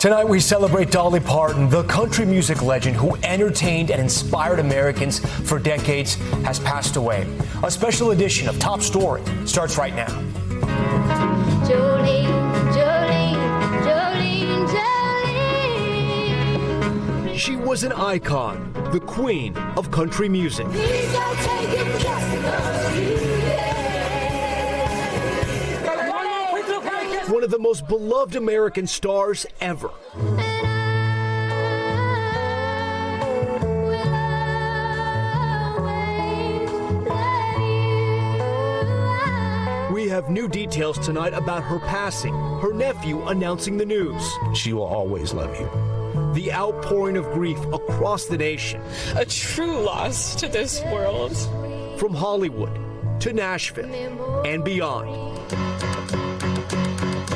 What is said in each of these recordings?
Tonight we celebrate Dolly Parton, the country music legend who entertained and inspired Americans for decades, has passed away. A special edition of Top Story starts right now. Jolene, Jolene, Jolene, Jolene. She was an icon, the queen of country music. Please don't take it just because you One of the most beloved American stars ever. We have new details tonight about her passing, her nephew announcing the news. She will always love you. The outpouring of grief across the nation. A true loss to this world. From Hollywood to Nashville and beyond.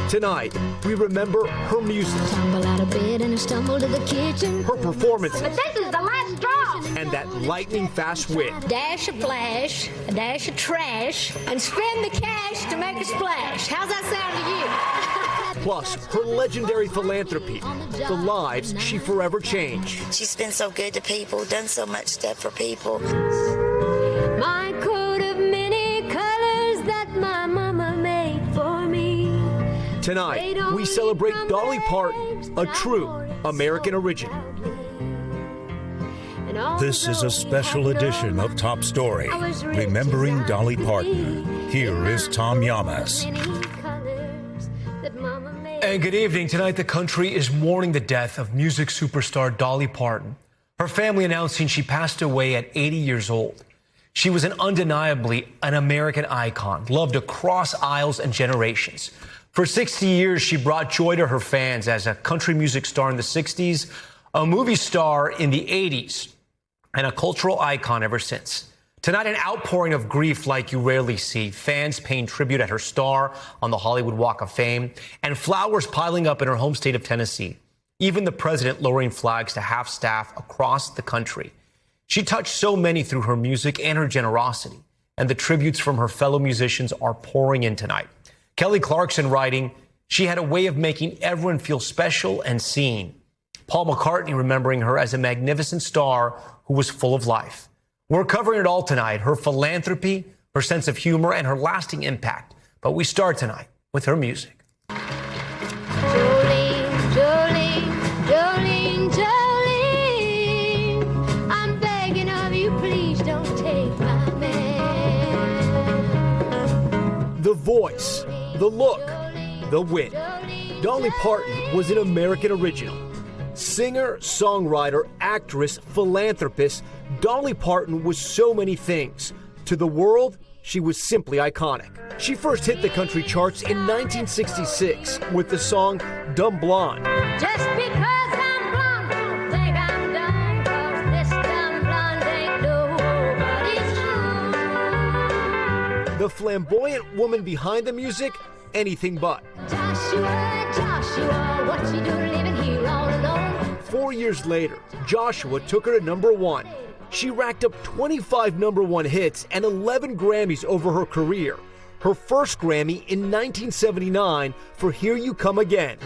Tonight, we remember her music, Tumble out of bed and stumble to the kitchen. her performances, But this is the last straw. and that lightning-fast wit. Dash of flash, a dash of trash, and spend the cash to make a splash. How's that sound to you? Plus, her legendary philanthropy, the lives she forever changed. She's been so good to people, done so much stuff for people. My coat of many colors that my mama made for me. Tonight, we celebrate Dolly Parton, a true American original. This is a special edition of Top Story, remembering Dolly Parton. Here is Tom Llamas. And good evening. Tonight, the country is mourning the death of music superstar Dolly Parton. Her family announcing she passed away at 80 years old. She was undeniably an American icon, loved across aisles and generations. For 60 years, she brought joy to her fans as a country music star in the 60s, a movie star in the 80s, and a cultural icon ever since. Tonight, an outpouring of grief like you rarely see. Fans paying tribute at her star on the Hollywood Walk of Fame, and flowers piling up in her home state of Tennessee. Even the president lowering flags to half staff across the country. She touched so many through her music and her generosity, and the tributes from her fellow musicians are pouring in tonight. Kelly Clarkson writing, she had a way of making everyone feel special and seen. Paul McCartney remembering her as a magnificent star who was full of life. We're covering it all tonight, her philanthropy, her sense of humor, and her lasting impact. But we start tonight with her music. Jolene, Jolene, Jolene, Jolene. I'm begging of you, please don't take my man. The voice, the look, the wit. Dolly Parton was an American original. Singer, songwriter, actress, philanthropist, Dolly Parton was so many things. To the world, she was simply iconic. She first hit the country charts in 1966 with the song Dumb Blonde. Just because I'm blonde, don't think I'm dumb, 'cause this dumb blonde ain't nobody's own. The flamboyant woman behind the music, anything but. Joshua, Joshua, what you doing living here all alone? 4 years later, Joshua took her to #1. She racked up 25 #1 hits and 11 Grammys over her career. Her first Grammy in 1979 for Here You Come Again.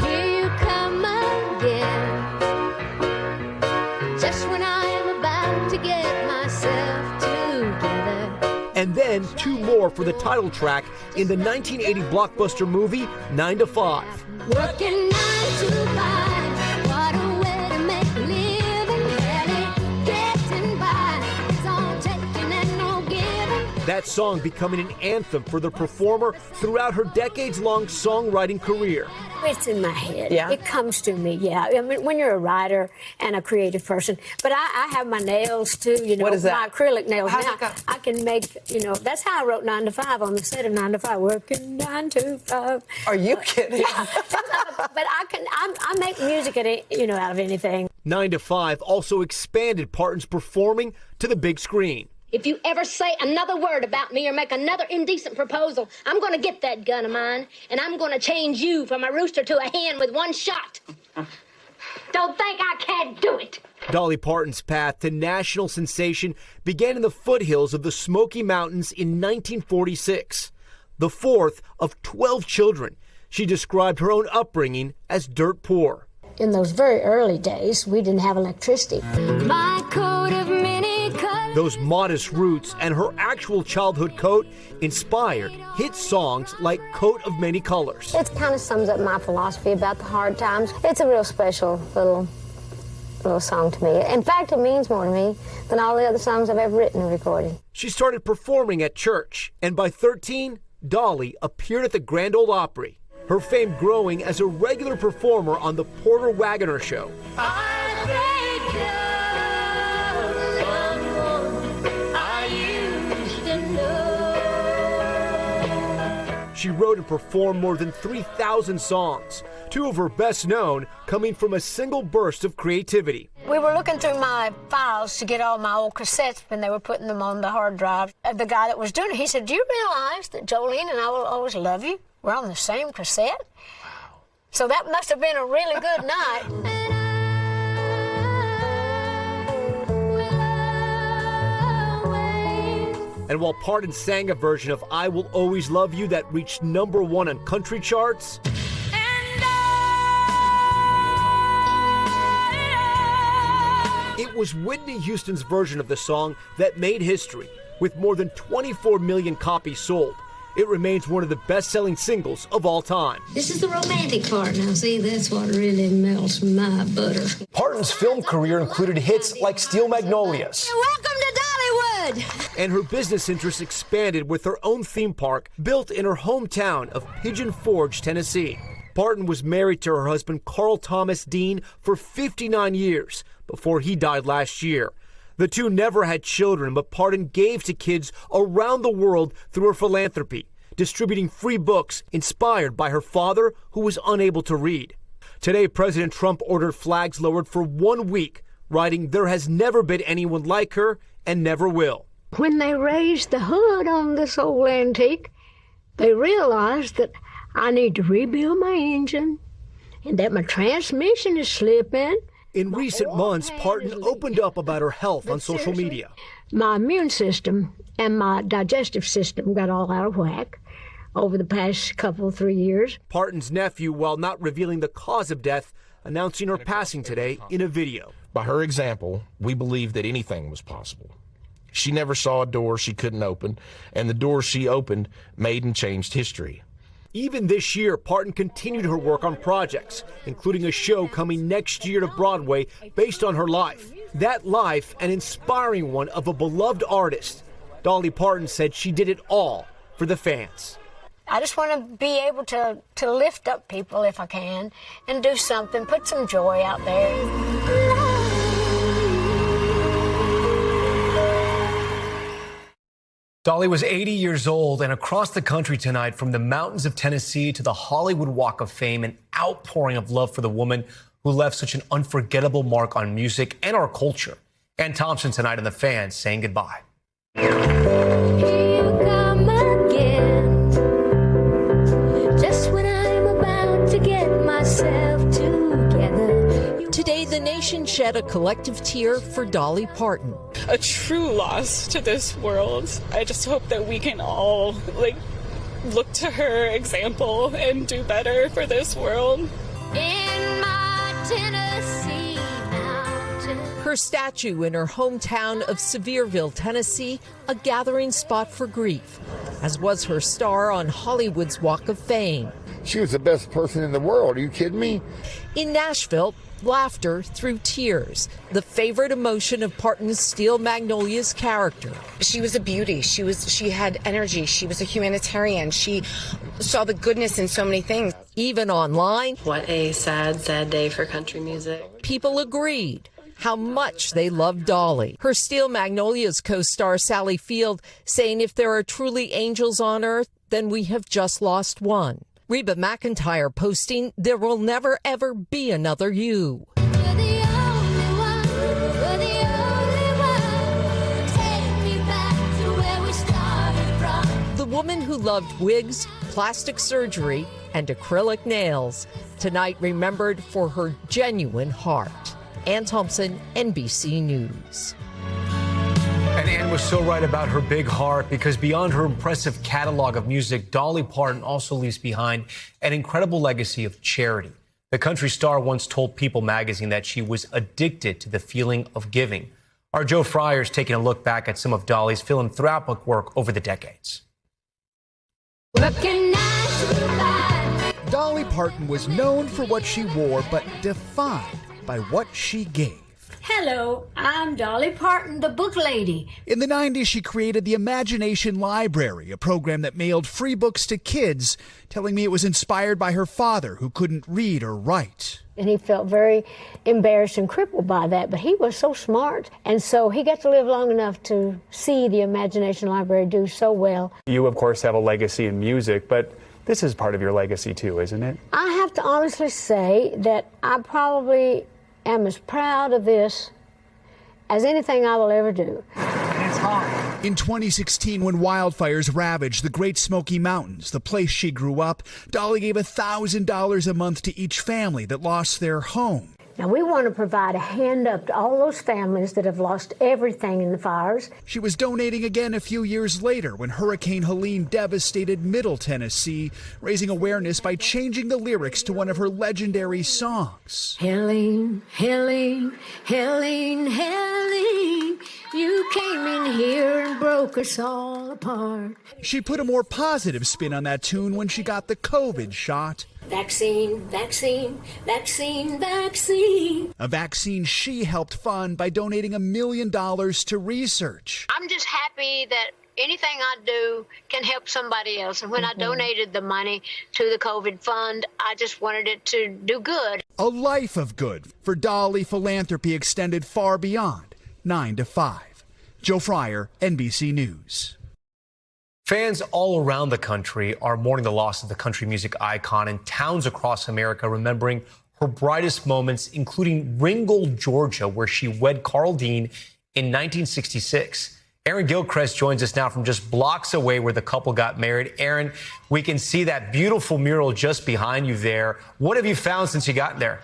Here you come again. Just when I am about to get myself together. And then 2 more for the title track in the 1980 blockbuster movie 9 to 5. Working 9 to 5, what a way to make a living, barely getting by. It's all taking and no giving. That song becoming an anthem for the performer throughout her decades-long songwriting career. It's in my head. Yeah? It comes to me, yeah. I mean, when you're a writer and a creative person. But I have my nails, too, you know. What is that? My acrylic nails. How's Now, it go? I can make, you know, that's how I wrote 9 to 5 on the set of 9 to 5. Working 9 to 5. Are you kidding? Yeah. But I make music, out of anything. 9 to 5 also expanded Parton's performing to the big screen. If you ever say another word about me or make another indecent proposal, I'm going to get that gun of mine, and I'm going to change you from a rooster to a hen with one shot. Don't think I can't do it. Dolly Parton's path to national sensation began in the foothills of the Smoky Mountains in 1946. The fourth of 12 children, She described her own upbringing as dirt poor. In those very early days, we didn't have electricity. My coat of many colors. Those modest roots and her actual childhood coat inspired hit songs like Coat of Many Colors. It kind of sums up my philosophy about the hard times. It's a real special little song to me. In fact, it means more to me than all the other songs I've ever written and recorded. She started performing at church, and by 13, Dolly appeared at the Grand Ole Opry, her fame growing as a regular performer on the Porter Wagoner Show. She wrote and performed more than 3,000 songs, 2 of her best known coming from a single burst of creativity. We were looking through my files to get all my old cassettes when they were putting them on the hard drive. The guy that was doing it, he said, "Do you realize that Jolene and I Will Always Love You were on the same cassette?" Wow. So that must have been a really good night. And while Parton sang a version of I Will Always Love You that reached #1 on country charts, it was Whitney Houston's version of the song that made history. With more than 24 million copies sold, it remains one of the best-selling singles of all time. This is the romantic part. Now, see, that's what really melts my butter. Parton's film career included hits like Steel Magnolias. Welcome to Dollywood! And her business interests expanded with her own theme park built in her hometown of Pigeon Forge, Tennessee. Parton was married to her husband, Carl Thomas Dean, for 59 years before he died last year. The two never had children, but Parton gave to kids around the world through her philanthropy, distributing free books inspired by her father, who was unable to read. Today, President Trump ordered flags lowered for 1 week, writing, "There has never been anyone like her and never will." When they raised the hood on this old antique, they realized that I need to rebuild my engine and that my transmission is slipping. In recent months, Parton opened up about her health on social media. My immune system and my digestive system got all out of whack over the past 3 years. Parton's nephew, while not revealing the cause of death, announcing her passing today in a video. By her example, we believed that anything was possible. She never saw a door she couldn't open, and the doors she opened made and changed history. Even this year, Parton continued her work on projects, including a show coming next year to Broadway based on her life. That life, an inspiring one of a beloved artist. Dolly Parton said she did it all for the fans. I just want to be able to lift up people if I can and do something, put some joy out there. Dolly was 80 years old, and across the country tonight, from the mountains of Tennessee to the Hollywood Walk of Fame, an outpouring of love for the woman who left such an unforgettable mark on music and our culture. Ann Thompson tonight on The Fan saying goodbye. Here you come again. Just when I'm about to get myself together. Today, the nation shed a collective tear for Dolly Parton. A true loss to this world. I just hope that we can all look to her example and do better for this world. In my Tennessee mountain. Her statue in her hometown of Sevierville, Tennessee, a gathering spot for grief, as was her star on Hollywood's Walk of Fame. She was the best person in the world. Are you kidding me? In Nashville, laughter through tears, the favorite emotion of Parton's Steel Magnolias character. She was a beauty. She had energy. She was a humanitarian. She saw the goodness in so many things. Even online, what a sad, sad day for country music. People agreed how much they loved Dolly. Her Steel Magnolias co-star Sally Field saying, "If there are truly angels on earth, then we have just lost one." Reba McEntire posting, "There will never ever be another you." The woman who loved wigs, plastic surgery, and acrylic nails, tonight remembered for her genuine heart. Ann Thompson, NBC News. And And Ann was so right about her big heart, because beyond her impressive catalog of music, Dolly Parton also leaves behind an incredible legacy of charity. The country star once told People magazine that she was addicted to the feeling of giving. Our Joe Fryer's taking a look back at some of Dolly's philanthropic work over the decades. Dolly Parton was known for what she wore, but defined by what she gave. Hello, I'm Dolly Parton, the book lady. In the 90s, she created the Imagination Library, a program that mailed free books to kids, telling me it was inspired by her father, who couldn't read or write. And he felt very embarrassed and crippled by that, but he was so smart. And so he got to live long enough to see the Imagination Library do so well. You, of course, have a legacy in music, but this is part of your legacy too, isn't it? I have to honestly say that I probably am as proud of this as anything I will ever do. It's hot. In 2016, when wildfires ravaged the Great Smoky Mountains, the place she grew up, Dolly gave $1,000 a month to each family that lost their home. Now, we want to provide a hand up to all those families that have lost everything in the fires. She was donating again a few years later when Hurricane Helene devastated Middle Tennessee, raising awareness by changing the lyrics to one of her legendary songs. Helene, Helene, Helene, Helene, you came in here and broke us all apart. She put a more positive spin on that tune when she got the COVID shot. Vaccine, vaccine, vaccine, vaccine. A vaccine she helped fund by donating $1 million to research. I'm just happy that anything I do can help somebody else. And when I donated the money to the COVID fund, I just wanted it to do good. A life of good. For Dolly, philanthropy extended far beyond 9 to 5. Joe Fryer, NBC News. Fans all around the country are mourning the loss of the country music icon, and towns across America remembering her brightest moments, including Ringgold, Georgia, where she wed Carl Dean in 1966. Aaron Gilchrist joins us now from just blocks away where the couple got married. Aaron, we can see that beautiful mural just behind you there. What have you found since you got there?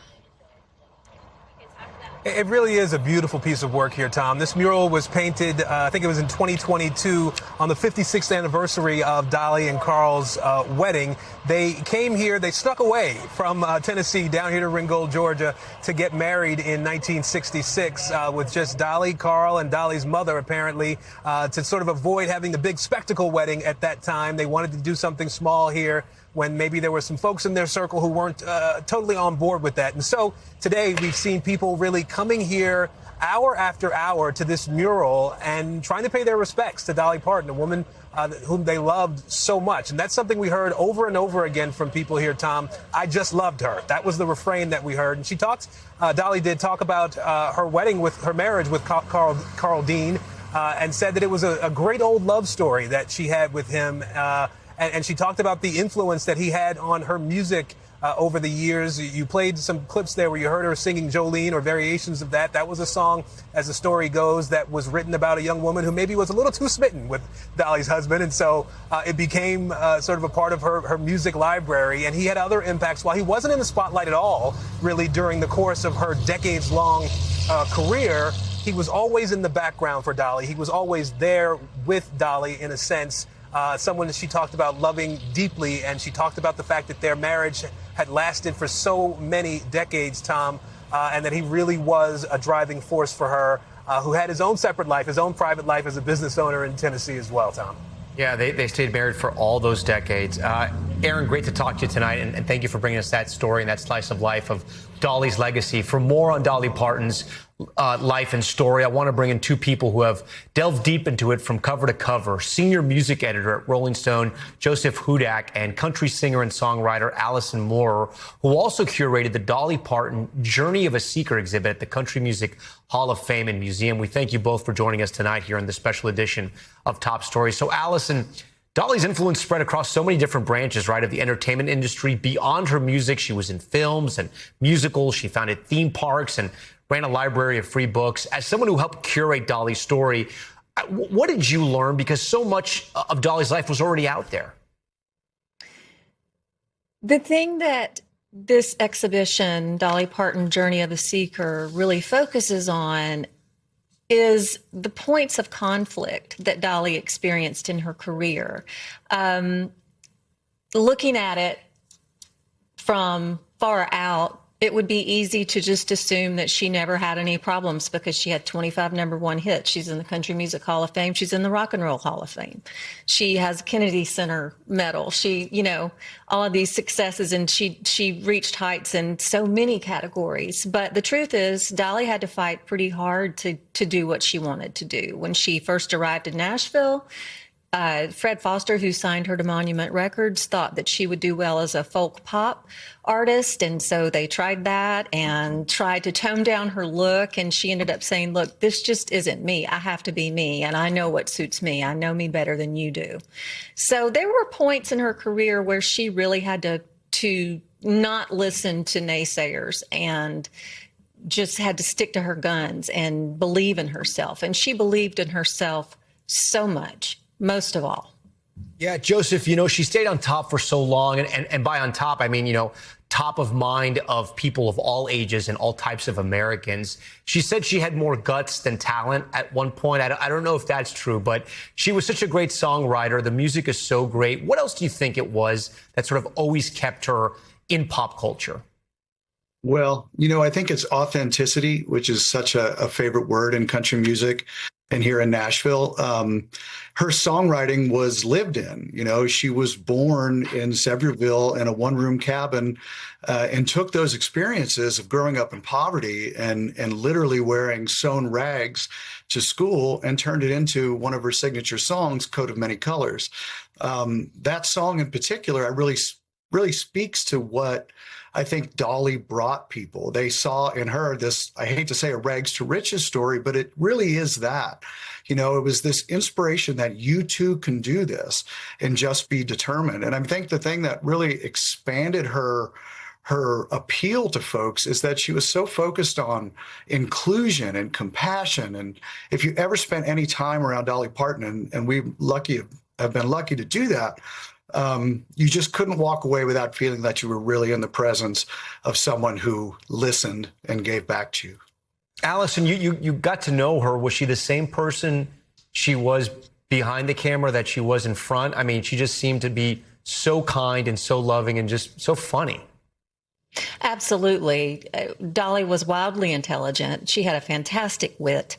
It really is a beautiful piece of work here, Tom. This mural was painted, I think it was in 2022, on the 56th anniversary of Dolly and Carl's wedding. They came here, they snuck away from Tennessee down here to Ringgold, Georgia, to get married in 1966 with just Dolly, Carl, and Dolly's mother, apparently, to sort of avoid having the big spectacle wedding at that time. They wanted to do something small here when maybe there were some folks in their circle who weren't totally on board with that. And so today we've seen people really coming here hour after hour to this mural and trying to pay their respects to Dolly Parton, a woman whom they loved so much. And that's something we heard over and over again from people here, Tom. I just loved her. That was the refrain that we heard. And she talked, Dolly did talk about her wedding with her marriage with Carl Dean, and said that it was a great old love story that she had with him. And she talked about the influence that he had on her music over the years. You played some clips there where you heard her singing Jolene or variations of that. That was a song, as the story goes, that was written about a young woman who maybe was a little too smitten with Dolly's husband. And so it became sort of a part of her music library. And he had other impacts. While he wasn't in the spotlight at all, really, during the course of her decades-long career, he was always in the background for Dolly. He was always there with Dolly, in a sense. Someone that she talked about loving deeply, and she talked about the fact that their marriage had lasted for so many decades, Tom, and that he really was a driving force for her, who had his own separate life, his own private life as a business owner in Tennessee as well, Tom. Yeah, they stayed married for all those decades. Aaron, great to talk to you tonight, and thank you for bringing us that story and that slice of life of Dolly's legacy. For more on Dolly Parton's life and story, I want to bring in two people who have delved deep into it from cover to cover. Senior music editor at Rolling Stone, Joseph Hudak, and country singer and songwriter Allison Moorer, who also curated the Dolly Parton Journey of a Seeker exhibit at the Country Music Hall of Fame and Museum. We thank you both for joining us tonight here in this special edition of Top Stories. So, Allison, Dolly's influence spread across so many different branches, right, of the entertainment industry. Beyond her music, she was in films and musicals. She founded theme parks and ran a library of free books. As someone who helped curate Dolly's story, what did you learn? Because so much of Dolly's life was already out there. The thing that this exhibition, Dolly Parton Journey of a Seeker, really focuses on is the points of conflict that Dolly experienced in her career. Looking at it from far out, it would be easy to just assume that she never had any problems because she had 25 #1 hits. She's in the Country Music Hall of Fame. She's in the Rock and Roll Hall of Fame. She has a Kennedy Center medal. She, you know, all of these successes, and she reached heights in so many categories. But the truth is, Dolly had to fight pretty hard to do what she wanted to do. When she first arrived in Nashville, Fred Foster, who signed her to Monument Records, thought that she would do well as a folk pop artist. And so they tried that and tried to tone down her look. And she ended up saying, look, this just isn't me. I have to be me. And I know what suits me. I know me better than you do. So there were points in her career where she really had to not listen to naysayers and just had to stick to her guns and believe in herself. And she believed in herself so much. Most of all. Yeah, Joseph, you know, she stayed on top for so long. And by on top, I mean, you know, top of mind of people of all ages and all types of Americans. She said she had more guts than talent at one point. I don't know if that's true, but she was such a great songwriter. The music is so great. What else do you think it was that sort of always kept her in pop culture? Well, you know, I think it's authenticity, which is such a favorite word in country music. And here in Nashville, her songwriting was lived in. You know, she was born in Sevierville in a one-room cabin and took those experiences of growing up in poverty and literally wearing sewn rags to school and turned it into one of her signature songs, Coat of Many Colors. That song in particular, really speaks to what I think Dolly brought people. They saw in her this, I hate to say a rags to riches story, but it really is that. You know, it was this inspiration that you too can do this and just be determined. And I think the thing that really expanded her appeal to folks is that she was so focused on inclusion and compassion. And if you ever spent any time around Dolly Parton, and we have been lucky to do that, you just couldn't walk away without feeling that you were really in the presence of someone who listened and gave back to you. Allison, you got to know her. Was she the same person she was behind the camera that she was in front? I mean, she just seemed to be so kind and so loving and just so funny. Absolutely. Dolly was wildly intelligent. She had a fantastic wit.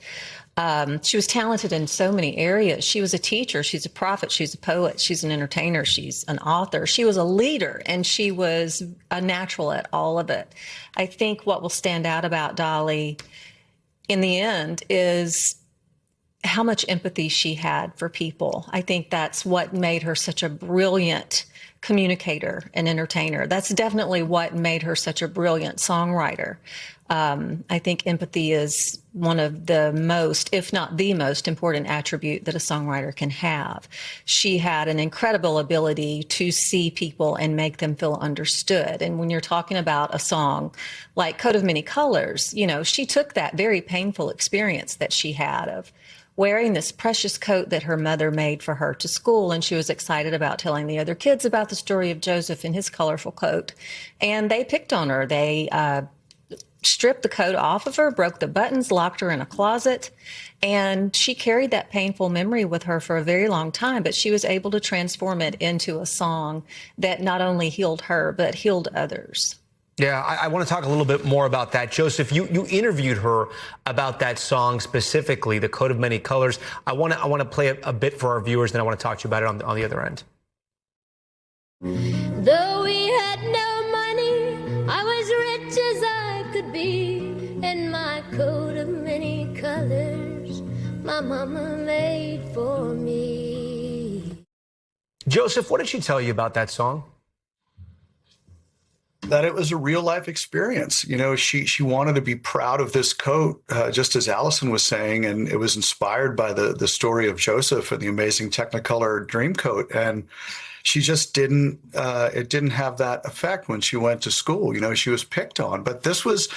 She was talented in so many areas. She was a teacher. She's a prophet. She's a poet. She's an entertainer. She's an author. She was a leader, and she was a natural at all of it. I think what will stand out about Dolly in the end is how much empathy she had for people. I think that's what made her such a brilliant communicator and entertainer. That's definitely what made her such a brilliant songwriter. I think empathy is one of the most, if not the most important attribute that a songwriter can have. She had an incredible ability to see people and make them feel understood. And when you're talking about a song like Coat of Many Colors, you know, she took that very painful experience that she had of wearing this precious coat that her mother made for her to school, and she was excited about telling the other kids about the story of Joseph and his colorful coat. And they picked on her. They stripped the coat off of her, broke the buttons, locked her in a closet, and she carried that painful memory with her for a very long time, but she was able to transform it into a song that not only healed her, but healed others. Yeah, I want to talk a little bit more about that. Joseph, you interviewed her about that song specifically, The Coat of Many Colors. I want to play a bit for our viewers, then I want to talk to you about it on the other end. Though we had no money, I was rich as I could be, in my coat of many colors my mama made for me. Joseph, what did she tell you about that song? That it was a real life experience. You know, she wanted to be proud of this coat, just as Allison was saying, and it was inspired by the story of Joseph and the amazing Technicolor dream coat. And she just didn't, it didn't have that effect when she went to school. You know, she was picked on, but this was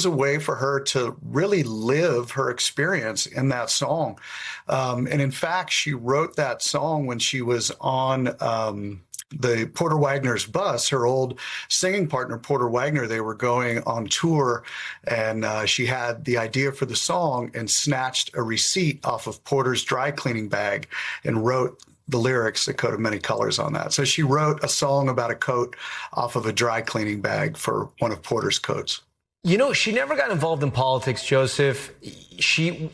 a way for her to really live her experience in that song. And in fact, she wrote that song when she was on the Porter Wagner's bus, her old singing partner, Porter Wagner, they were going on tour, and she had the idea for the song and snatched a receipt off of Porter's dry cleaning bag and wrote the lyrics, A Coat of Many Colors, on that. So she wrote a song about a coat off of a dry cleaning bag for one of Porter's coats. You know, she never got involved in politics, Joseph. She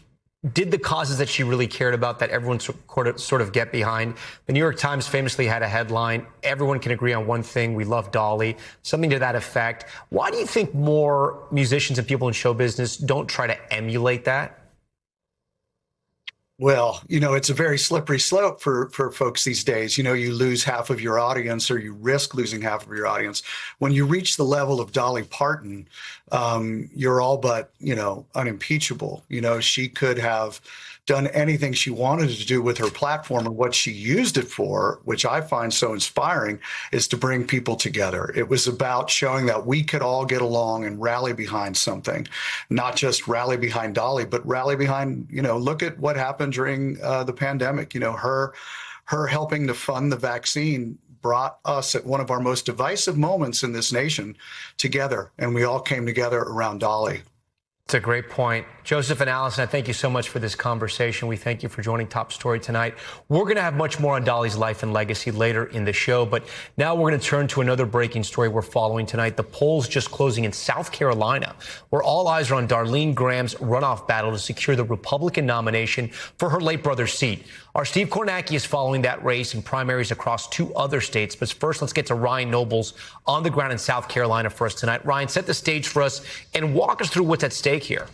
did the causes that she really cared about, that everyone sort of get behind. The New York Times famously had a headline, "Everyone can agree on one thing, we love Dolly," something to that effect. Why do you think more musicians and people in show business don't try to emulate that? Well, you know, it's a very slippery slope for folks these days. You know, you lose half of your audience, or you risk losing half of your audience. When you reach the level of Dolly Parton, you're all but, you know, unimpeachable. You know, she could have done anything she wanted to do with her platform, and what she used it for, which I find so inspiring, is to bring people together. It was about showing that we could all get along and rally behind something, not just rally behind Dolly, but rally behind, you know, look at what happened during the pandemic. You know, her helping to fund the vaccine brought us at one of our most divisive moments in this nation together, and we all came together around Dolly. It's a great point. Joseph and Allison, I thank you so much for this conversation. We thank you for joining Top Story tonight. We're going to have much more on Dolly's life and legacy later in the show, but now we're going to turn to another breaking story we're following tonight. The polls just closing in South Carolina, where all eyes are on Darlene Graham's runoff battle to secure the Republican nomination for her late brother's seat. Our Steve Kornacki is following that race and primaries across 2 other states. But first, let's get to Ryan Nobles on the ground in South Carolina for us tonight. Ryan, set the stage for us and walk us through what's at stake here.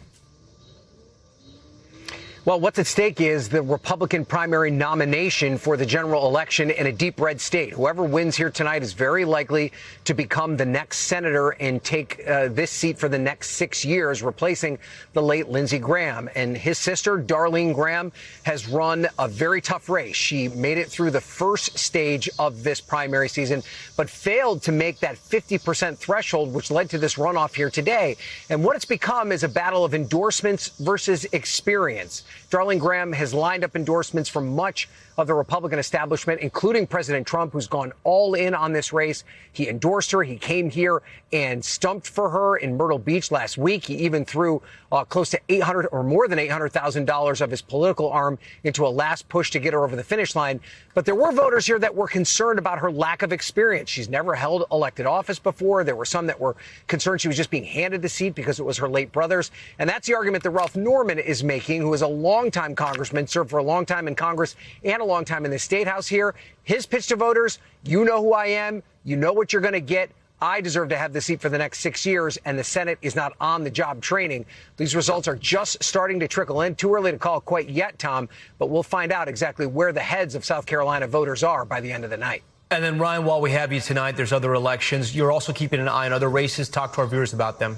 Well, what's at stake is the Republican primary nomination for the general election in a deep red state. Whoever wins here tonight is very likely to become the next senator and take this seat for the next 6 years, replacing the late Lindsey Graham. And his sister, Darlene Graham, has run a very tough race. She made it through the first stage of this primary season, but failed to make that 50% threshold, which led to this runoff here today. And what it's become is a battle of endorsements versus experience. Darlene Graham has lined up endorsements from much of the Republican establishment, including President Trump, who's gone all in on this race. He endorsed her. He came here and stumped for her in Myrtle Beach last week. He even threw close to $800 or more than $800,000 of his political arm into a last push to get her over the finish line. But there were voters here that were concerned about her lack of experience. She's never held elected office before. There were some that were concerned she was just being handed the seat because it was her late brother's. And that's the argument that Ralph Norman is making, who is a longtime congressman, served for a long time in Congress and a long time in the State House here. His pitch to voters: you know who I am. You know what you're going to get. I deserve to have the seat for the next 6 years, and the Senate is not on the job training. These results are just starting to trickle in. Too early to call it quite yet, Tom, but we'll find out exactly where the heads of South Carolina voters are by the end of the night. And then, Ryan, while we have you tonight, there's other elections. You're also keeping an eye on other races. Talk to our viewers about them.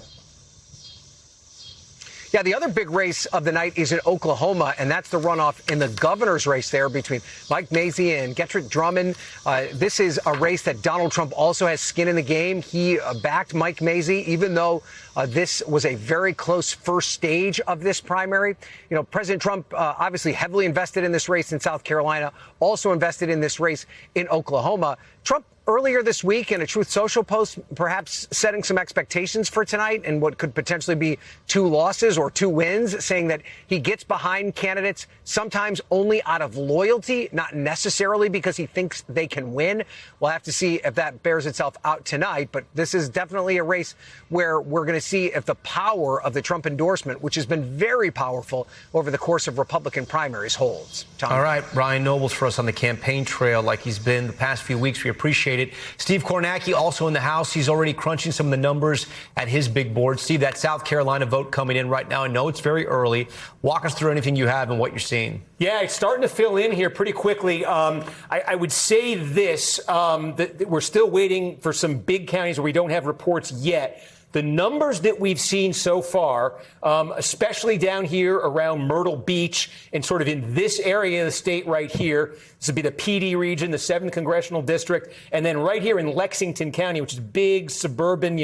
Yeah, the other big race of the night is in Oklahoma, and that's the runoff in the governor's race there between Mike Mazzei and Gertrude Drummond. This is a race that Donald Trump also has skin in the game. He backed Mike Mazzei, even though this was a very close first stage of this primary. You know, President Trump obviously heavily invested in this race in South Carolina, also invested in this race in Oklahoma. Trump earlier this week in a Truth Social post, perhaps setting some expectations for tonight and what could potentially be 2 losses or 2 wins, saying that he gets behind candidates sometimes only out of loyalty, not necessarily because he thinks they can win. We'll have to see if that bears itself out tonight. But this is definitely a race where we're going to see if the power of the Trump endorsement, which has been very powerful over the course of Republican primaries, holds. Tom. All right. Ryan Nobles for us on the campaign trail like he's been the past few weeks. We appreciate it. Steve Kornacki also in the House. He's already crunching some of the numbers at his big board. Steve, that South Carolina vote coming in right now. I know it's very early. Walk us through anything you have and what you're seeing. Yeah, it's starting to fill in here pretty quickly. I would say this, that we're still waiting for some big counties where we don't have reports yet. The numbers that we've seen so far, especially down here around Myrtle Beach and sort of in this area of the state right here, this would be the PD region, the 7th Congressional District, and then right here in Lexington County, which is big, suburban,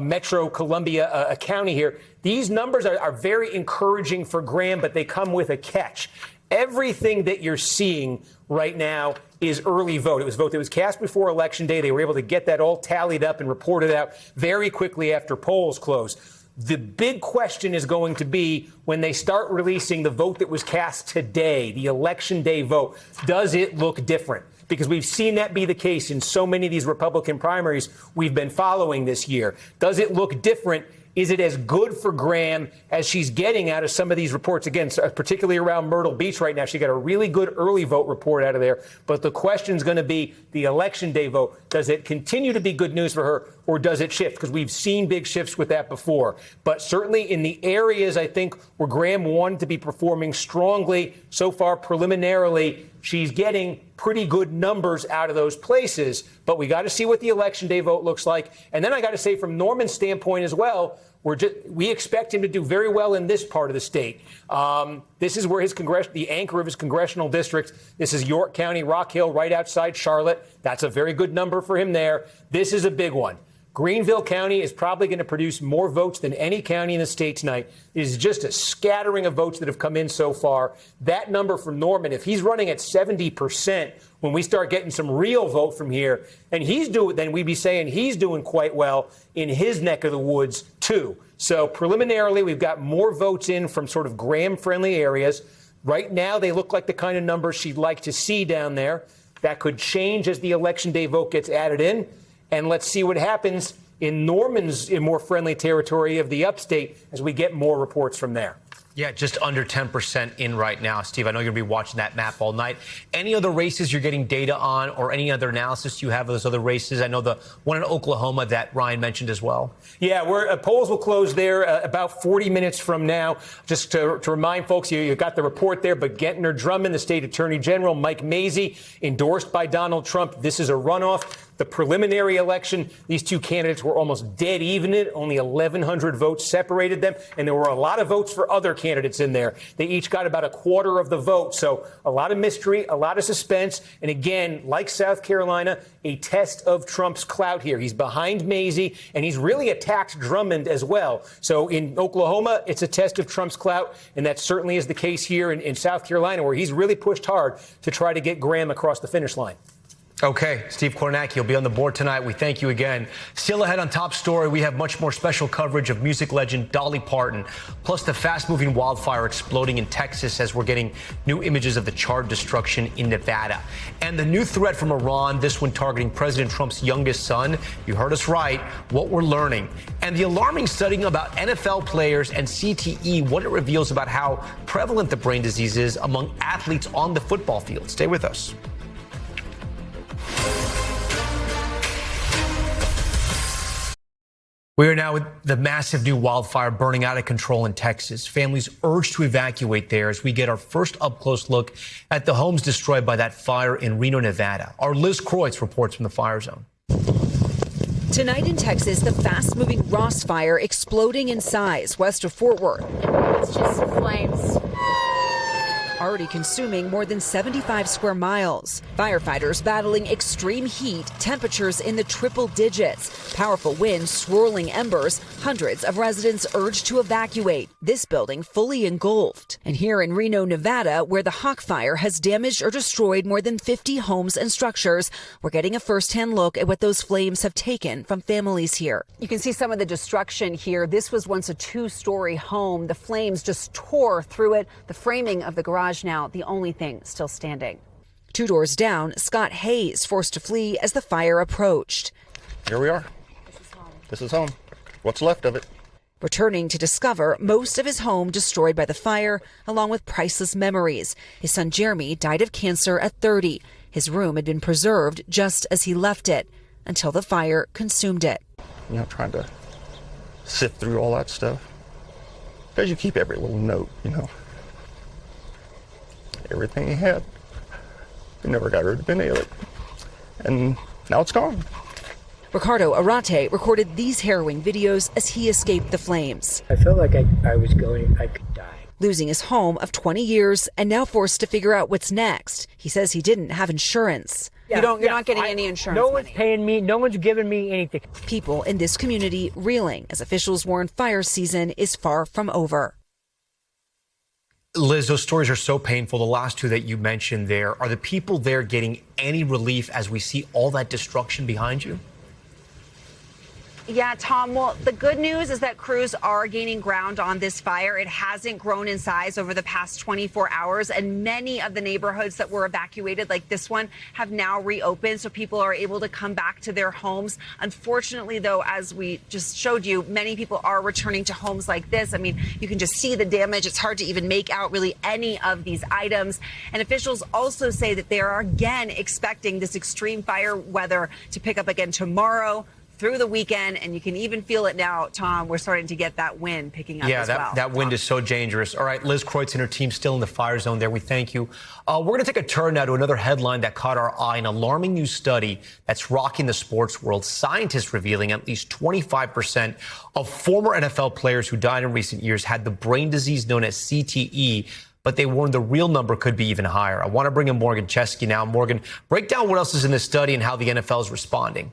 Metro Columbia county here. These numbers are very encouraging for Graham, but they come with a catch. Everything that you're seeing right now is early vote. It was vote that was cast before Election Day. They were able to get that all tallied up and reported out very quickly after polls closed. The big question is going to be when they start releasing the vote that was cast today, the Election Day vote, does it look different? Because we've seen that be the case in so many of these Republican primaries we've been following this year. Does it look different? Is it as good for Graham as she's getting out of some of these reports? Again, particularly around Myrtle Beach right now, she got a really good early vote report out of there. But the question is going to be the Election Day vote. Does it continue to be good news for her, or does it shift? Because we've seen big shifts with that before. But certainly in the areas, I think, where Graham wanted to be performing strongly, so far preliminarily, she's getting pretty good numbers out of those places. But we got to see what the Election Day vote looks like. And then I got to say, from Norman's standpoint as well, we expect him to do very well in this part of the state. This is where the anchor of his congressional district. This is York County, Rock Hill, right outside Charlotte. That's a very good number for him there. This is a big one. Greenville County is probably going to produce more votes than any county in the state tonight. It is just a scattering of votes that have come in so far. That number for Norman, if he's running at 70%, when we start getting some real vote from here, and then we'd be saying he's doing quite well in his neck of the woods, too. So preliminarily, we've got more votes in from sort of Graham-friendly areas. Right now, they look like the kind of numbers she'd like to see down there. That could change as the Election Day vote gets added in. And let's see what happens in Norman's more friendly territory of the upstate as we get more reports from there. Yeah, just under 10% in right now. Steve, I know you're going to be watching that map all night. Any other races you're getting data on, or any other analysis you have of those other races? I know the one in Oklahoma that Ryan mentioned as well. Yeah, polls will close there about 40 minutes from now. Just to remind folks, you got the report there, but Gentner Drummond, the state attorney general, Mike Mazzei, endorsed by Donald Trump. This is a runoff. The preliminary election, these two candidates were almost dead even. Only 1,100 votes separated them, and there were a lot of votes for other candidates in there. They each got about a quarter of the vote, so a lot of mystery, a lot of suspense, and again, like South Carolina, a test of Trump's clout here. He's behind Mazzei, and he's really attacked Drummond as well. So in Oklahoma, it's a test of Trump's clout, and that certainly is the case here in South Carolina, where he's really pushed hard to try to get Graham across the finish line. Okay, Steve Kornacki will be on the board tonight. We thank you again. Still ahead on Top Story, we have much more special coverage of music legend Dolly Parton, plus the fast-moving wildfire exploding in Texas as we're getting new images of the charred destruction in Nevada. And the new threat from Iran, this one targeting President Trump's youngest son. You heard us right, what we're learning. And the alarming study about NFL players and CTE, what it reveals about how prevalent the brain disease is among athletes on the football field. Stay with us. We are now with the massive new wildfire burning out of control in Texas. Families urged to evacuate there as we get our first up-close look at the homes destroyed by that fire in Reno, Nevada. Our Liz Kreutz reports from the fire zone. Tonight in Texas, the fast-moving Ross fire exploding in size west of Fort Worth. It's just flames. Already consuming more than 75 square miles. Firefighters battling extreme heat, temperatures in the triple digits, powerful winds swirling embers, hundreds of residents urged to evacuate. This building fully engulfed. And here in Reno, Nevada, where the Hawk fire has damaged or destroyed more than 50 homes and structures, we're getting a first-hand look at what those flames have taken from families here. You can see some of the destruction here. This was once a two-story home. The flames just tore through it. The framing of the garage now the only thing still standing. 2 doors down, Scott Hayes forced to flee as the fire approached. Here we are. This is home. What's left of it. Returning to discover most of his home destroyed by the fire, along with priceless memories. His son Jeremy died of cancer at 30. His room had been preserved just as he left it, until the fire consumed it. You know, trying to sift through all that stuff. Because you keep every little note, you know. Everything he had. We never got rid of any of it. And now it's gone. Ricardo Arate recorded these harrowing videos as he escaped the flames. I felt like I could die. Losing his home of 20 years and now forced to figure out what's next. He says he didn't have insurance. You're not getting any insurance. No one's paying me. No one's giving me anything. People in this community reeling as officials warn fire season is far from over. Liz, those stories are so painful. The last two that you mentioned there, are the people there getting any relief as we see all that destruction behind you? Yeah, Tom. Well, the good news is that crews are gaining ground on this fire. It hasn't grown in size over the past 24 hours, and many of the neighborhoods that were evacuated, like this one, have now reopened, so people are able to come back to their homes. Unfortunately, though, as we just showed you, many people are returning to homes like this. I mean, you can just see the damage. It's hard to even make out really any of these items. And officials also say that they are again expecting this extreme fire weather to pick up again tomorrow, through the weekend, and you can even feel it now, Tom. We're starting to get that wind picking up as well. Yeah, that wind is so dangerous. All right, Liz Kreutz and her team still in the fire zone there. We thank you. We're going to take a turn now to another headline that caught our eye, an alarming new study that's rocking the sports world. Scientists revealing at least 25% of former NFL players who died in recent years had the brain disease known as CTE, but they warned the real number could be even higher. I want to bring in Morgan Chesky now. Morgan, break down what else is in this study and how the NFL is responding.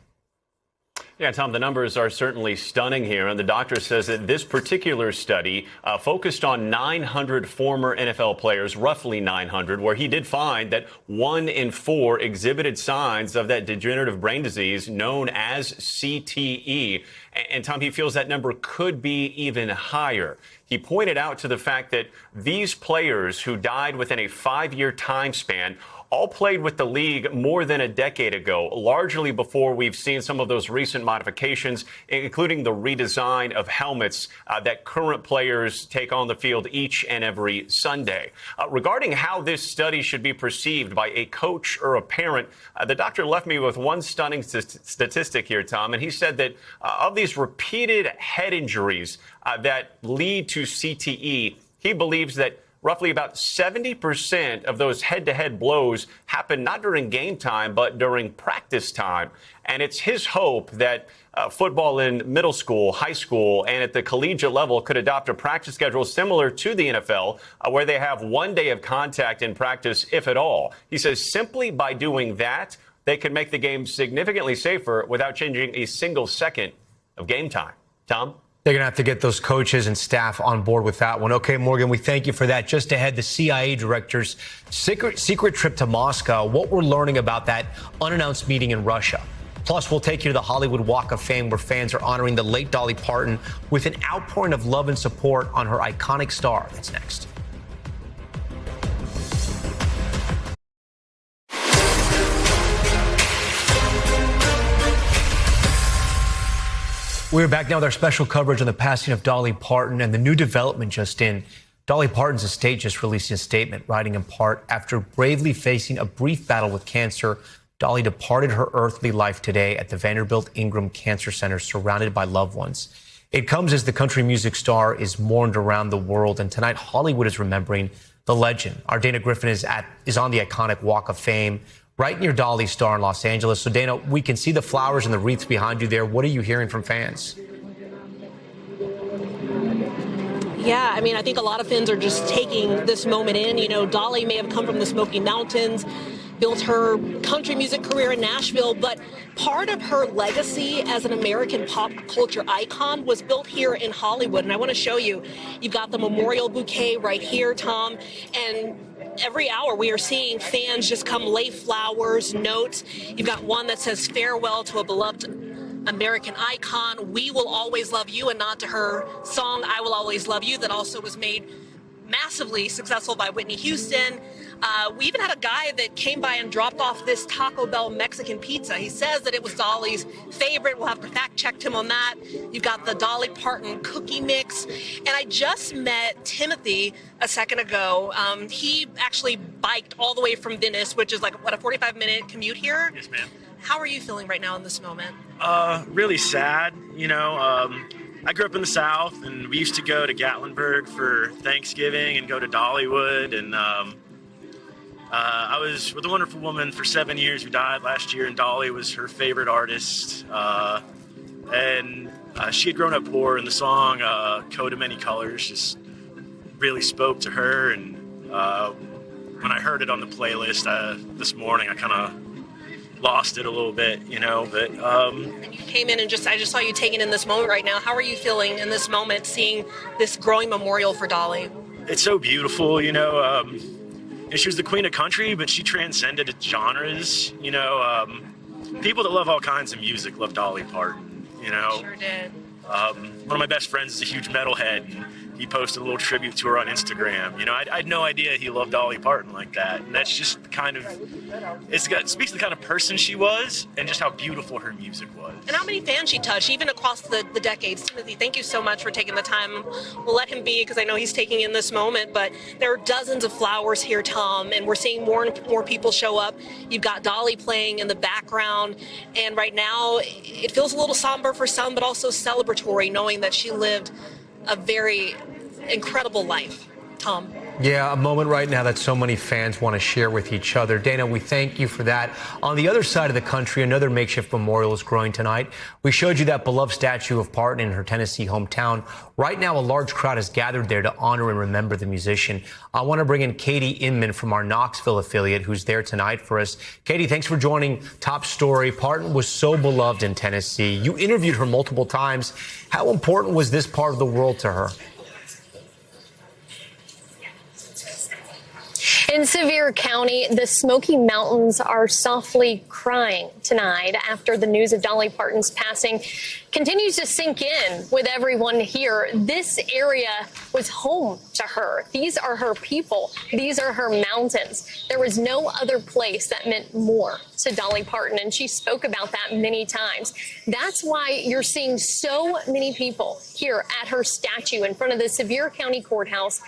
Yeah, Tom, the numbers are certainly stunning here. And the doctor says that this particular study focused on 900 former NFL players, roughly 900, where he did find that 1 in 4 exhibited signs of that degenerative brain disease known as CTE. And Tom, he feels that number could be even higher. He pointed out to the fact that these players who died within a 5-year time span all played with the league more than a decade ago, largely before we've seen some of those recent modifications, including the redesign of helmets that current players take on the field each and every Sunday. Regarding how this study should be perceived by a coach or a parent, the doctor left me with one stunning statistic here, Tom, and he said that of these repeated head injuries that lead to CTE, he believes that roughly about 70% of those head-to-head blows happen not during game time, but during practice time. And it's his hope that football in middle school, high school, and at the collegiate level could adopt a practice schedule similar to the NFL, where they have 1 day of contact in practice, if at all. He says simply by doing that, they could make the game significantly safer without changing a single second of game time. Tom? They're going to have to get those coaches and staff on board with that one. Okay, Morgan, we thank you for that. Just ahead, the CIA director's secret trip to Moscow, what we're learning about that unannounced meeting in Russia. Plus, we'll take you to the Hollywood Walk of Fame, where fans are honoring the late Dolly Parton with an outpouring of love and support on her iconic star. That's next. We're back now with our special coverage on the passing of Dolly Parton and the new development just in. Dolly Parton's estate just released a statement, writing in part, after bravely facing a brief battle with cancer, Dolly departed her earthly life today at the Vanderbilt Ingram Cancer Center, surrounded by loved ones. It comes as the country music star is mourned around the world, and tonight Hollywood is remembering the legend. Our Dana Griffin is on the iconic Walk of Fame, right near Dolly's star in Los Angeles. So, Dana, we can see the flowers and the wreaths behind you there. What are you hearing from fans? Yeah, I mean, I think a lot of fans are just taking this moment in. You know, Dolly may have come from the Smoky Mountains, built her country music career in Nashville, but part of her legacy as an American pop culture icon was built here in Hollywood. And I want to show you, you've got the memorial bouquet right here, Tom, and every hour we are seeing fans just come lay flowers, notes. You've got one that says farewell to a beloved American icon, We Will Always Love You, and nod to her song, I Will Always Love You, that also was made massively successful by Whitney Houston. We even had a guy that came by and dropped off this Taco Bell Mexican pizza. He says that it was Dolly's favorite. We'll have to fact check him on that. You've got the Dolly Parton cookie mix. And I just met Timothy a second ago. He actually biked all the way from Venice, which is like, what, a 45-minute commute here? Yes, ma'am. How are you feeling right now in this moment? Really sad. You know, I grew up in the South, and we used to go to Gatlinburg for Thanksgiving and go to Dollywood. And I was with a wonderful woman for 7 years who died last year, and Dolly was her favorite artist. And she had grown up poor, and the song Coat of Many Colors just really spoke to her. And when I heard it on the playlist this morning, I kind of lost it a little bit, you know, but and you came in and I just saw you taking in this moment right now. How are you feeling in this moment, seeing this growing memorial for Dolly? it's so beautiful, you know. And she was the queen of country, but she transcended genres, you know. People that love all kinds of music love Dolly Parton, you know. Sure did. One of my best friends is a huge metalhead, and he posted a little tribute to her on Instagram. You know, I had no idea he loved Dolly Parton like that, and that's just kind of, it speaks to the kind of person she was and just how beautiful her music was. And how many fans she touched, even across the decades. Timothy, thank you so much for taking the time. We'll let him be because I know he's taking in this moment, but there are dozens of flowers here, Tom, and we're seeing more and more people show up. You've got Dolly playing in the background, and right now it feels a little somber for some, but also celebratory, knowing that she lived a very incredible life. Tom. Yeah, a moment right now that so many fans want to share with each other. Dana, we thank you for that. On the other side of the country, another makeshift memorial is growing tonight. We showed you that beloved statue of Parton in her Tennessee hometown. Right now, a large crowd has gathered there to honor and remember the musician. I want to bring in Katie Inman from our Knoxville affiliate, who's there tonight for us. Katie, thanks for joining Top Story. Parton was so beloved in Tennessee. You interviewed her multiple times. How important was this part of the world to her? In Sevier County, the Smoky Mountains are softly crying tonight after the news of Dolly Parton's passing continues to sink in with everyone here. This area was home to her. These are her people. These are her mountains. There was no other place that meant more to Dolly Parton, and she spoke about that many times. That's why you're seeing so many people here at her statue in front of the Sevier County Courthouse,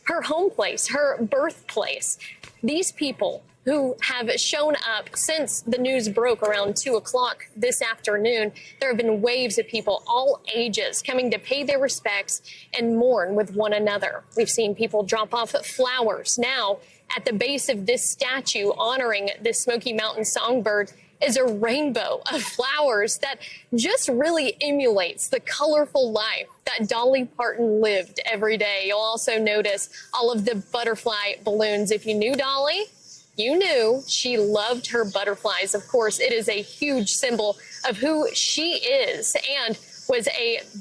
her home place, her birthplace. These people who have shown up since the news broke around 2 o'clock this afternoon, there have been waves of people, all ages, coming to pay their respects and mourn with one another. We've seen people drop off flowers. Now, at the base of this statue honoring this Smoky Mountain songbird is a rainbow of flowers that just really emulates the colorful life that Dolly Parton lived every day. You'll also notice all of the butterfly balloons. If you knew Dolly, you knew she loved her butterflies. Of course, it is a huge symbol of who she is and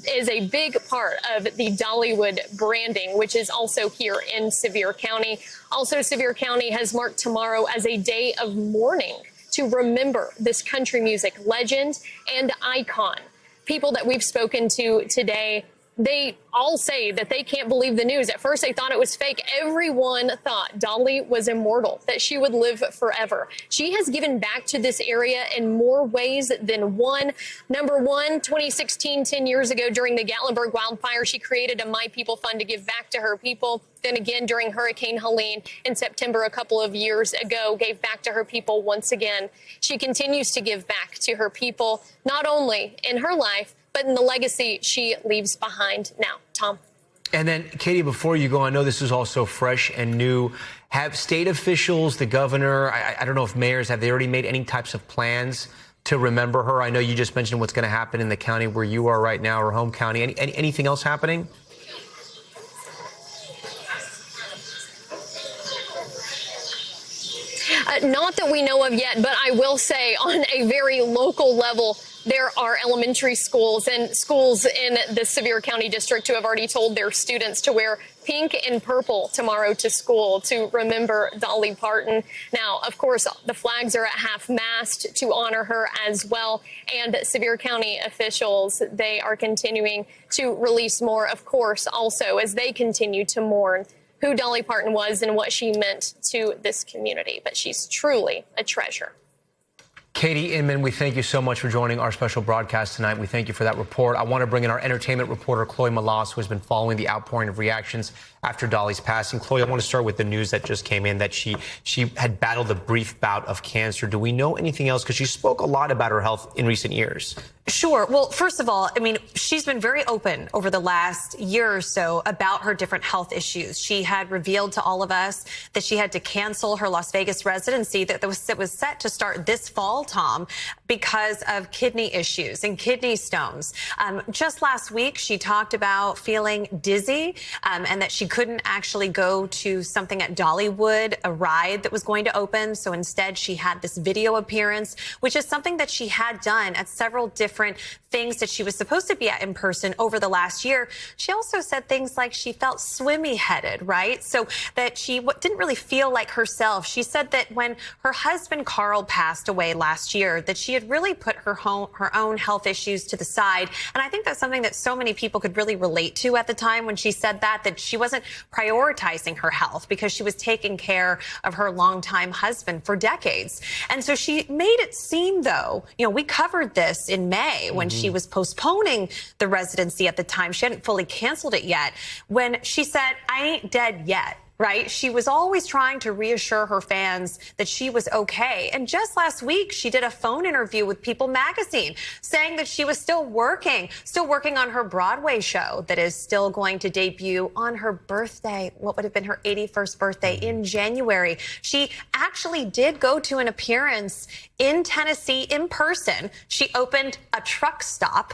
is a big part of the Dollywood branding, which is also here in Sevier County. Also, Sevier County has marked tomorrow as a day of mourning to remember this country music legend and icon. People that we've spoken to today, they all say that they can't believe the news. At first, they thought it was fake. Everyone thought Dolly was immortal, that she would live forever. She has given back to this area in more ways than one. Number one, 2016, 10 years ago, during the Gatlinburg wildfire, she created a My People Fund to give back to her people. Then again, during Hurricane Helene in September a couple of years ago, gave back to her people once again. She continues to give back to her people, not only in her life, but in the legacy she leaves behind now. Tom. And then, Katie, before you go, I know this is all so fresh and new. Have state officials, the governor, I don't know if mayors, have they already made any types of plans to remember her? I know you just mentioned what's going to happen in the county where you are right now, or home county. Anything else happening? Not that we know of yet, but I will say on a very local level, there are elementary schools and schools in the Sevier County District who have already told their students to wear pink and purple tomorrow to school to remember Dolly Parton. Now, of course, the flags are at half-mast to honor her as well. And Sevier County officials, they are continuing to release more, of course, also as they continue to mourn who Dolly Parton was and what she meant to this community. But she's truly a treasure. Katie Inman, we thank you so much for joining our special broadcast tonight. We thank you for that report. I want to bring in our entertainment reporter, Chloe Malas, who has been following the outpouring of reactions after Dolly's passing. Chloe, I want to start with the news that just came in that she had battled a brief bout of cancer. Do we know anything else? Because she spoke a lot about her health in recent years. Sure. Well, first of all, I mean, she's been very open over the last year or so about her different health issues. She had revealed to all of us that she had to cancel her Las Vegas residency that was set to start this fall, Tom, because of kidney issues and kidney stones. Just last week, she talked about feeling dizzy and that she couldn't actually go to something at Dollywood, a ride that was going to open. So instead, she had this video appearance, which is something that she had done at several different things that she was supposed to be at in person over the last year. She also said things like she felt swimmy headed, right? So that she didn't really feel like herself. She said that when her husband Carl passed away last year, that she had really put her own health issues to the side. And I think that's something that so many people could really relate to at the time when she said that she wasn't prioritizing her health because she was taking care of her longtime husband for decades. And so she made it seem, though, we covered this in May when she was postponing the residency at the time. She hadn't fully canceled it yet. When she said, "I ain't dead yet." Right? She was always trying to reassure her fans that she was okay. And just last week, she did a phone interview with People magazine saying that she was still working on her Broadway show that is still going to debut on her birthday, what would have been her 81st birthday in January. She actually did go to an appearance in Tennessee in person. She opened a truck stop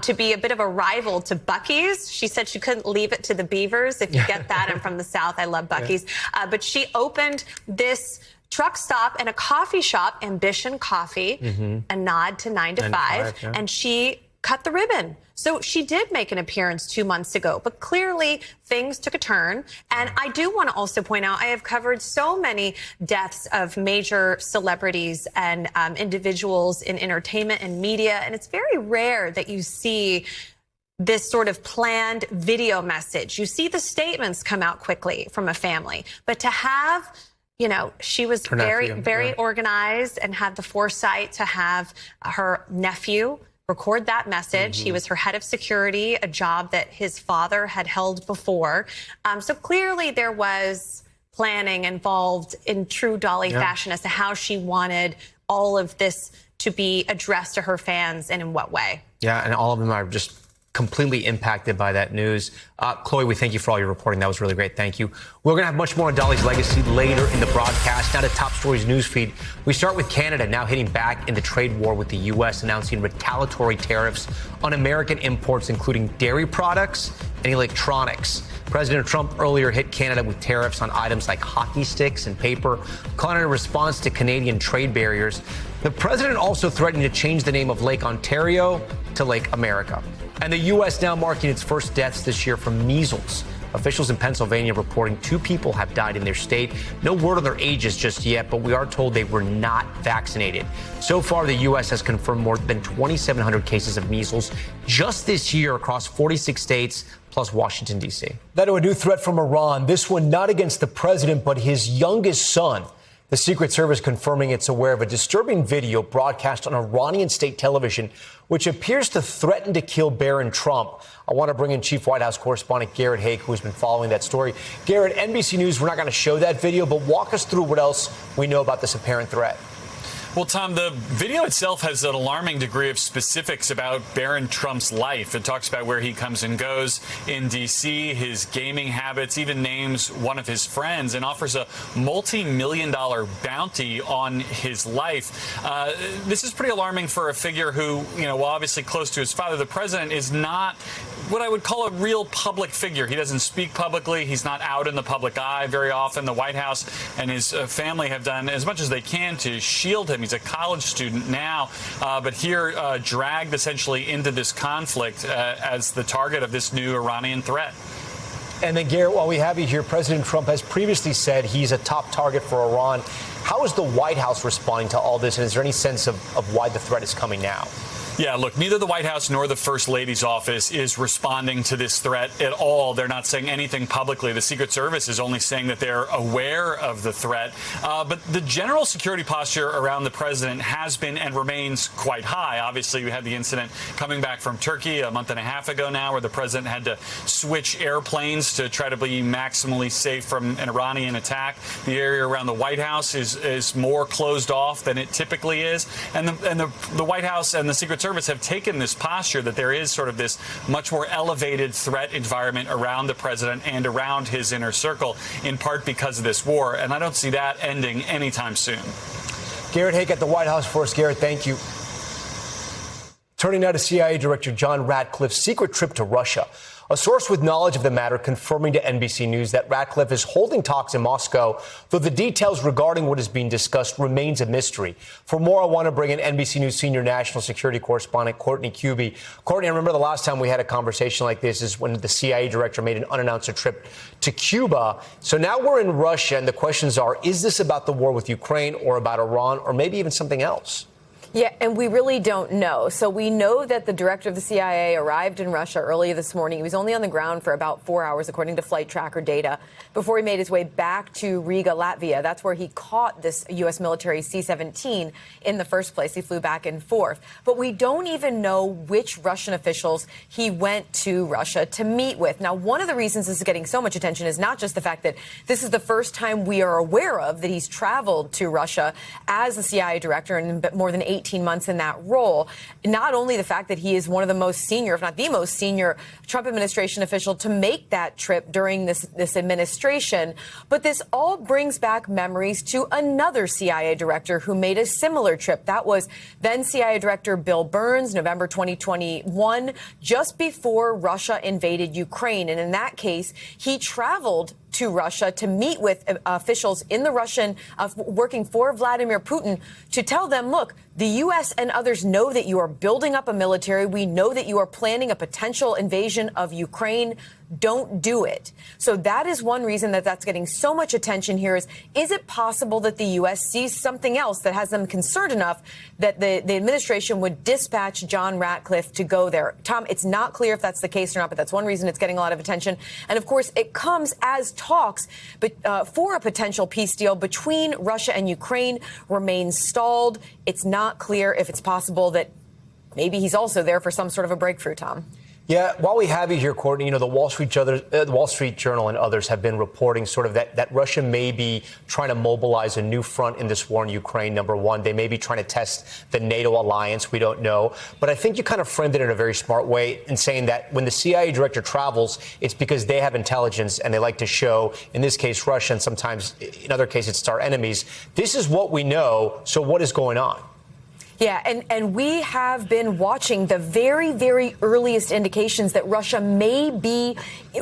to be a bit of a rival to Buc-ee's. She said she couldn't leave it to the Beavers, if you get that. I'm from the South. I love Buc-ee's. But she opened this truck stop and a coffee shop, Ambition Coffee, a nod to 9 to 5, and she cut the ribbon. So she did make an appearance 2 months ago, but clearly things took a turn. And I do want to also point out, I have covered so many deaths of major celebrities and individuals in entertainment and media, and it's very rare that you see this sort of planned video message. You see the statements come out quickly from a family, but to have, she was very organized and had the foresight to have her nephew record that message. He was her head of security, a job that his father had held before. So clearly there was planning involved in true Dolly fashion as to how she wanted all of this to be addressed to her fans and in what way. Yeah, and all of them are just completely impacted by that news. Chloe, we thank you for all your reporting. That was really great. Thank you. We're going to have much more on Dolly's legacy later in the broadcast. Now to Top Stories newsfeed. We start with Canada now hitting back in the trade war with the U.S., announcing retaliatory tariffs on American imports, including dairy products and electronics. President Trump earlier hit Canada with tariffs on items like hockey sticks and paper, calling it a response to Canadian trade barriers. The president also threatening to change the name of Lake Ontario to Lake America. And the U.S. now marking its first deaths this year from measles. Officials in Pennsylvania reporting 2 people have died in their state. No word on their ages just yet, but we are told they were not vaccinated. So far, the U.S. has confirmed more than 2,700 cases of measles just this year across 46 states, plus Washington, D.C. Now to a new threat from Iran. This one not against the president, but his youngest son. The Secret Service confirming it's aware of a disturbing video broadcast on Iranian state television, which appears to threaten to kill Barron Trump. I want to bring in Chief White House correspondent Garrett Haake, who has been following that story. Garrett, NBC News, we're not going to show that video, but walk us through what else we know about this apparent threat. Well, Tom, the video itself has an alarming degree of specifics about Barron Trump's life. It talks about where he comes and goes in D.C., his gaming habits, even names one of his friends, and offers a multi-million-dollar bounty on his life. This is pretty alarming for a figure who, while obviously close to his father, the president is not what I would call a real public figure. He doesn't speak publicly. He's not out in the public eye very often. The White House and his family have done as much as they can to shield him. He's a college student now, but here dragged essentially into this conflict as the target of this new Iranian threat. And then, Garrett, while we have you here, President Trump has previously said he's a top target for Iran. How is the White House responding to all this, and is there any sense of why the threat is coming now? Yeah, look, neither the White House nor the First Lady's office is responding to this threat at all. They're not saying anything publicly. The Secret Service is only saying that they're aware of the threat. But the general security posture around the president has been and remains quite high. Obviously, we had the incident coming back from Turkey a month and a half ago now, where the president had to switch airplanes to try to be maximally safe from an Iranian attack. The area around the White House is more closed off than it typically is. And the White House and the Secret Service have taken this posture that there is sort of this much more elevated threat environment around the president and around his inner circle, in part because of this war. And I don't see that ending anytime soon. Garrett Haake at the White House for us. Garrett, thank you. Turning now to CIA Director John Ratcliffe's secret trip to Russia. A source with knowledge of the matter confirming to NBC News that Ratcliffe is holding talks in Moscow, though the details regarding what is being discussed remains a mystery. For more, I want to bring in NBC News senior national security correspondent Courtney Kube. Courtney, I remember the last time we had a conversation like this is when the CIA director made an unannounced trip to Cuba. So now we're in Russia, and the questions are, is this about the war with Ukraine or about Iran or maybe even something else? Yeah, and we really don't know. So we know that the director of the CIA arrived in Russia early this morning. He was only on the ground for about 4 hours, according to flight tracker data, before he made his way back to Riga, Latvia. That's where he caught this U.S. military C-17 in the first place. He flew back and forth. But we don't even know which Russian officials he went to Russia to meet with. Now, one of the reasons this is getting so much attention is not just the fact that this is the first time we are aware of that he's traveled to Russia as the CIA director and more than 18 months in that role. Not only the fact that he is one of the most senior, if not the most senior, Trump administration official to make that trip during this administration, but this all brings back memories to another CIA director who made a similar trip. That was then CIA Director Bill Burns, November 2021, just before Russia invaded Ukraine. And in that case, he traveled to Russia to meet with officials in the Russian working for Vladimir Putin to tell them, look, the U.S. and others know that you are building up a military. We know that you are planning a potential invasion of Ukraine. Don't do it. So that is one reason that that's getting so much attention here is it possible that the U.S. sees something else that has them concerned enough that the administration would dispatch John Ratcliffe to go there? Tom, it's not clear if that's the case or not, but that's one reason it's getting a lot of attention. And of course, it comes as talks for a potential peace deal between Russia and Ukraine remains stalled. It's not clear if it's possible that maybe he's also there for some sort of a breakthrough, Tom. Yeah, while we have you here, Courtney, the Wall Street Journal and others have been reporting sort of that Russia may be trying to mobilize a new front in this war in Ukraine, number one. They may be trying to test the NATO alliance. We don't know. But I think you kind of framed it in a very smart way in saying that when the CIA director travels, it's because they have intelligence and they like to show, in this case, Russia, and sometimes in other cases, it's our enemies. This is what we know. So what is going on? Yeah, and we have been watching the very, very earliest indications that Russia may be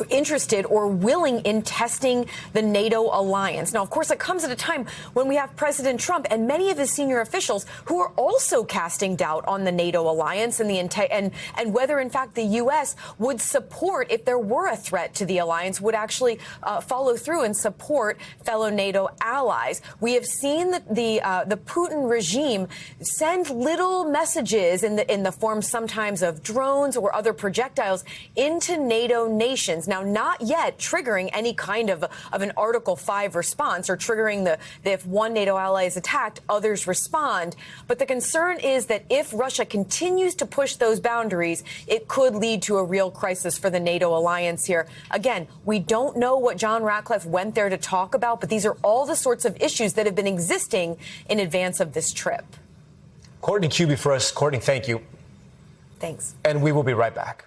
interested or willing in testing the NATO alliance. Now, of course, it comes at a time when we have President Trump and many of his senior officials who are also casting doubt on the NATO alliance and whether, in fact, the U.S. would support, if there were a threat to the alliance, would actually follow through and support fellow NATO allies. We have seen the Putin regime send little messages in the form sometimes of drones or other projectiles into NATO nations. Now, not yet triggering any kind of an Article 5 response or triggering the if one NATO ally is attacked, others respond. But the concern is that if Russia continues to push those boundaries, it could lead to a real crisis for the NATO alliance here. Again, we don't know what John Ratcliffe went there to talk about, but these are all the sorts of issues that have been existing in advance of this trip. Courtney Kube for us. Courtney, thank you. Thanks. And we will be right back.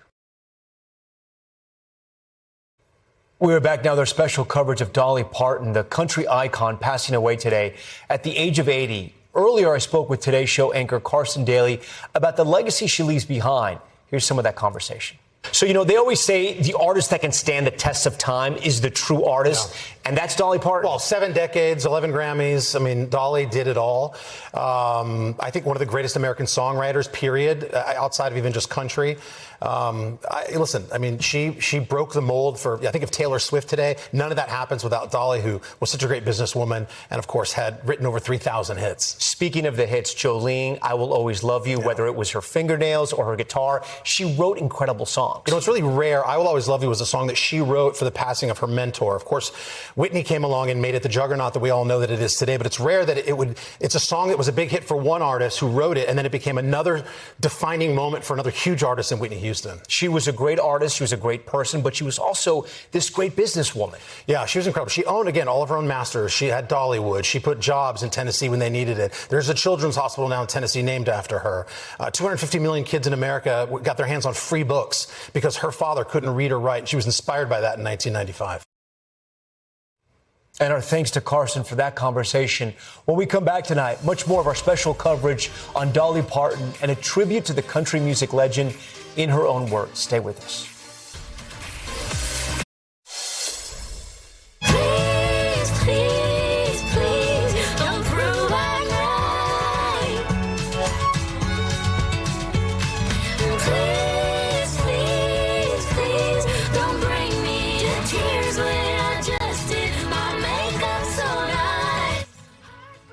We're back now. There's special coverage of Dolly Parton, the country icon, passing away today at the age of 80. Earlier, I spoke with Today's Show anchor Carson Daly about the legacy she leaves behind. Here's some of that conversation. So, they always say the artist that can stand the test of time is the true artist. Yeah. And that's Dolly Parton. Well, 7 decades, 11 Grammys. I mean, Dolly did it all. I think one of the greatest American songwriters, period, outside of even just country. She broke the mold for, I think, of Taylor Swift today. None of that happens without Dolly, who was such a great businesswoman and, of course, had written over 3,000 hits. Speaking of the hits, Jolene, I Will Always Love You, whether it was her fingernails or her guitar, she wrote incredible songs. It's really rare. I Will Always Love You was a song that she wrote for the passing of her mentor. Of course, Whitney came along and made it the juggernaut that we all know that it is today, but it's rare that it's a song that was a big hit for one artist who wrote it, and then it became another defining moment for another huge artist in Whitney Houston. She was a great artist. She was a great person, but she was also this great businesswoman. Yeah, she was incredible. She owned, again, all of her own masters. She had Dollywood. She put jobs in Tennessee when they needed it. There's a children's hospital now in Tennessee named after her. 250 million kids in America got their hands on free books because her father couldn't read or write. She was inspired by that in 1995. And our thanks to Carson for that conversation. When we come back tonight, much more of our special coverage on Dolly Parton and a tribute to the country music legend in her own words. Stay with us.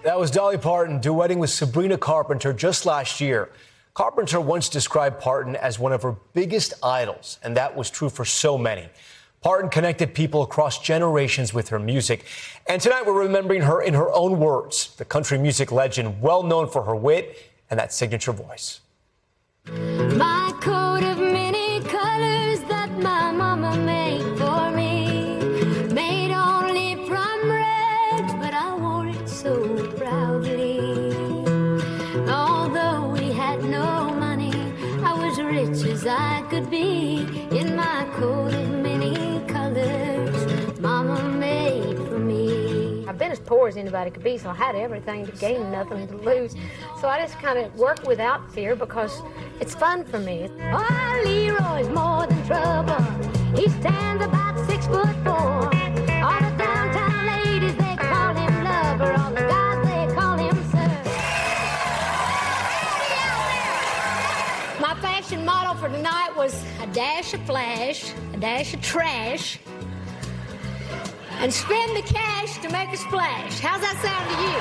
That was Dolly Parton duetting with Sabrina Carpenter just last year. Carpenter once described Parton as one of her biggest idols, and that was true for so many. Parton connected people across generations with her music. And tonight we're remembering her in her own words, the country music legend, well known for her wit and that signature voice. My coat of many colors that my mama made for me, made only from red, but I wore it so proudly. Although we had no money, I was rich as I could be in my coat of many colors mama made for me. I've been as poor as anybody could be, so I had everything to gain and nothing to lose. So I just kind of work without fear because it's fun for me. Oh, Leroy's more than trouble. He stands about 6'4". All the downtown ladies, they call him lover. All the guys, they call him sir. My fashion motto for tonight was a dash of flash, a dash of trash, and spend the cash to make a splash. How's that sound to you?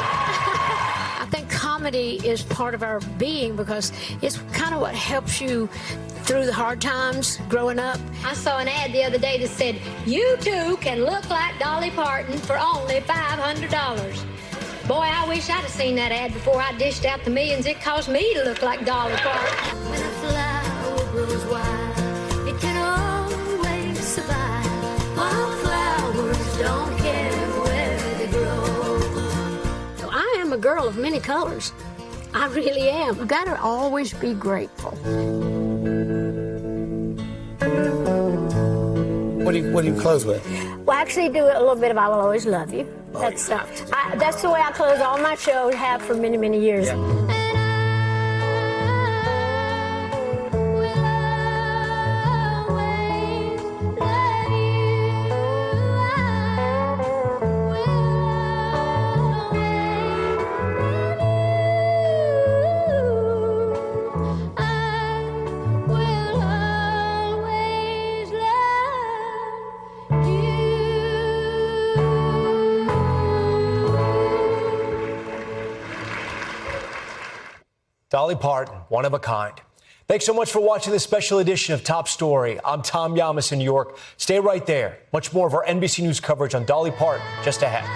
I think comedy is part of our being because it's kind of what helps you through the hard times growing up. I saw an ad the other day that said, you too can look like Dolly Parton for only $500. Boy, I wish I'd have seen that ad before I dished out the millions it cost me to look like Dolly Parton. When a flower grows wild, it can always survive. Wildflowers don't care where they grow. I am a girl of many colors. I really am. You've got to always be grateful. What do you close with? Well, I actually do a little bit of I Will Always Love You. That's the way I close all my shows, have for many, many years. Yeah. Dolly Parton, one of a kind. Thanks so much for watching this special edition of Top Story. I'm Tom Llamas in New York. Stay right there. Much more of our NBC News coverage on Dolly Parton just ahead.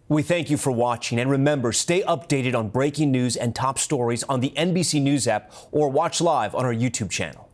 We thank you for watching, and remember, stay updated on breaking news and top stories on the NBC News app or watch live on our YouTube channel.